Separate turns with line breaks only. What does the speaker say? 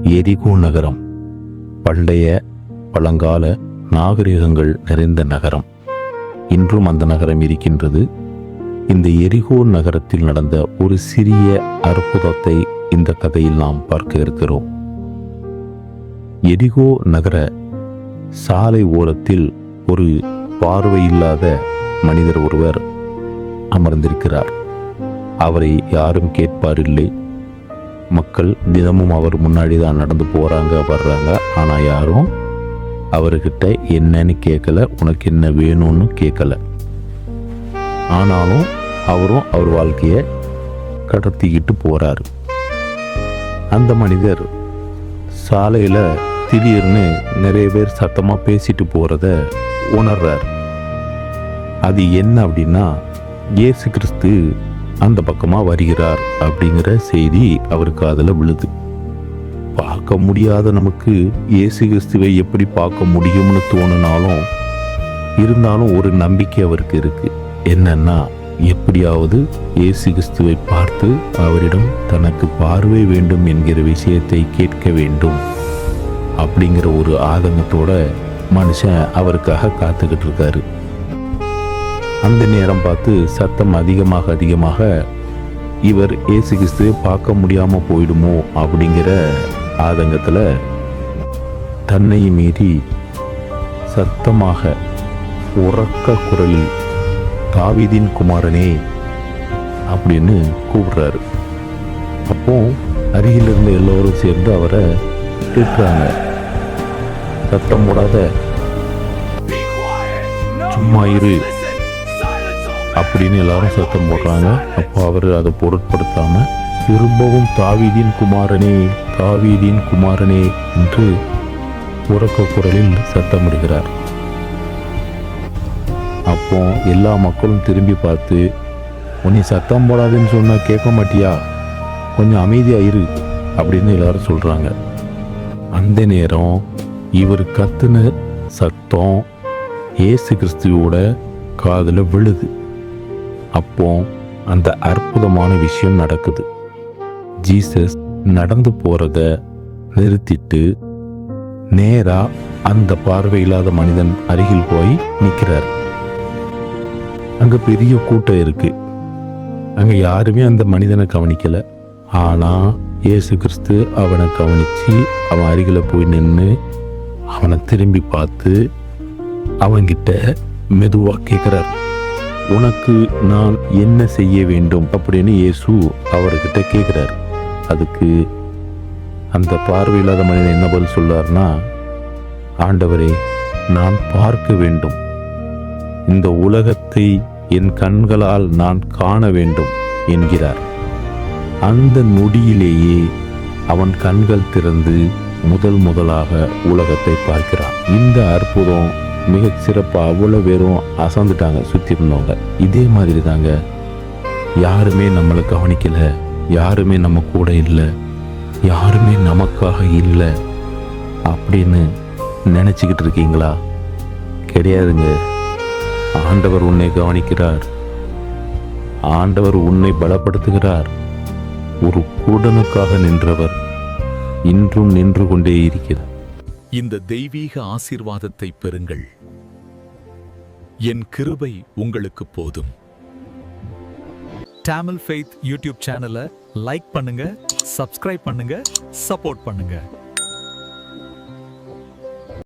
எரிகோ நகரம் பண்டைய பழங்கால நாகரிகங்கள் நிறைந்த நகரம். இன்றும் அந்த நகரம் இருக்கின்றது. இந்த எரிகோ நகரத்தில் நடந்த ஒரு சிறிய அற்புதத்தை இந்த கதையில் நாம் பார்க்க இருக்கிறோம். எரிகோ நகர சாலை ஓரத்தில் ஒரு பார்வையில்லாத மனிதர் ஒருவர் அமர்ந்திருக்கிறார். அவரை யாரும் கேட்பாரில்லை. மக்கள் தினமும் அவர் முன்னாடி தான் நடந்து போறாங்க வர்றாங்க. ஆனா யாரும் அவர்கிட்ட என்னன்னு கேட்கல, உனக்கு என்ன வேணும்னு கேட்கல. ஆனாலும் அவரும் அவர் வாழ்க்கையை கடத்திக்கிட்டு போறாரு. அந்த மனிதர் சாலையில திடீர்னு நிறைய பேர் சத்தமா பேசிட்டு போறத உணர்றார். அது என்ன அப்படின்னா, இயேசு கிறிஸ்து அந்த பக்கமா வருகிறார் அப்படிங்கிற செய்தி அவருக்கு அதில் விழுது. பார்க்க முடியாத நமக்கு இயேசு கிறிஸ்துவை எப்படி பார்க்க முடியும்னு தோணுனாலும் இருந்தாலும் ஒரு நம்பிக்கை அவருக்கு இருக்கு. என்னன்னா, எப்படியாவது இயேசு கிறிஸ்துவை பார்த்து அவரிடம் தனக்கு பார்வை வேண்டும் என்கிற விஷயத்தை கேட்க வேண்டும் அப்படிங்கிற ஒரு ஆதங்கத்தோட மனுஷன் அவருக்காக காத்துக்கிட்டு இருக்காரு. அந்த நேரம் பார்த்து சத்தம் அதிகமாக இவர் இயேசு கிறிஸ்துவை பார்க்க முடியாம போயிடுமோ அப்படிங்கிற ஆதங்கத்துல தன்னை மீறி சத்தமாக உரக்க குரலில் தாவீதின் குமாரனே அப்படின்னு கூப்பிடுறாரு. அப்போ அருகில் இருந்த எல்லோரும் சேர்ந்து அவரை திட்டுறாங்க. சத்தம் போடாத, சும்மா இரு அப்படின்னு எல்லாரும் சத்தம் போடுறாங்க. அப்போ அவர் அதை பொருட்படுத்தாம திரும்பவும் தாவீதின் குமாரனே தாவீதின் குமாரனே என்று உரக்க குரலில் சத்தமிடுகிறார். அப்போ எல்லா மக்களும் திரும்பி பார்த்து, உன்னை சத்தம் போடாதுன்னு சொன்னா கேட்க மாட்டியா, கொஞ்சம் அமைதியா இரு அப்படின்னு எல்லாரும் சொல்றாங்க. அந்த நேரம் இவர் கத்துன சத்தம் இயேசு கிறிஸ்துவோட காதுல விழுது. அப்போ அந்த அற்புதமான விஷயம் நடக்குது. ஜீசஸ் நடந்து போறத நிறுத்திட்டு நேரா அந்த பார்வையில்லாத மனிதன் அருகில் போய் நிற்கிறார். அங்க பெரிய கூட்டம் இருக்கு. அங்க யாருமே அந்த மனிதனை கவனிக்கல. ஆனா இயேசு கிறிஸ்து அவனை கவனிச்சு அவன் அருகில போய் நின்று அவனை திரும்பி பார்த்து அவன்கிட்ட மெதுவா கேட்கிறார், உனக்கு நான் என்ன செய்ய வேண்டும் அப்படின்னு இயேசு அவர்கிட்ட கேட்கிறார். அதுக்கு அந்த பார்வையில்லாத மனிதன் என்ன பதில் சொல்றாருன்னா, ஆண்டவரே, நான் பார்க்க வேண்டும், இந்த உலகத்தை என் கண்களால் நான் காண வேண்டும் என்கிறார். அந்த நொடியிலேயே அவன் கண்கள் திறந்து முதலாக உலகத்தை பார்க்கிறான். இந்த அற்புதம் மிக சிறப்பா அவ்வளவு பேரும் அசந்துட்டாங்க சுத்தி இருந்தவங்க. இதே மாதிரி தாங்க, யாருமே நம்மளை கவனிக்கல, யாருமே நம்ம கூட இல்லை, யாருமே நமக்காக இல்லை அப்படின்னு நினைச்சுக்கிட்டு இருக்கீங்களா? கிடையாதுங்க. ஆண்டவர் உன்னை கவனிக்கிறார். ஆண்டவர் உன்னை பலப்படுத்துகிறார். ஒரு குருடனுக்காக நின்றவர் இன்றும் நின்று கொண்டே இருக்கிறார்.
இந்த தெய்வீக ஆசீர்வாதத்தை பெறுங்கள். என் கிருபை உங்களுக்கு போதும். Tamil Faith யூடியூப் சேனலை லைக் பண்ணுங்க, சப்ஸ்கிரைப் பண்ணுங்க, சப்போர்ட் பண்ணுங்க.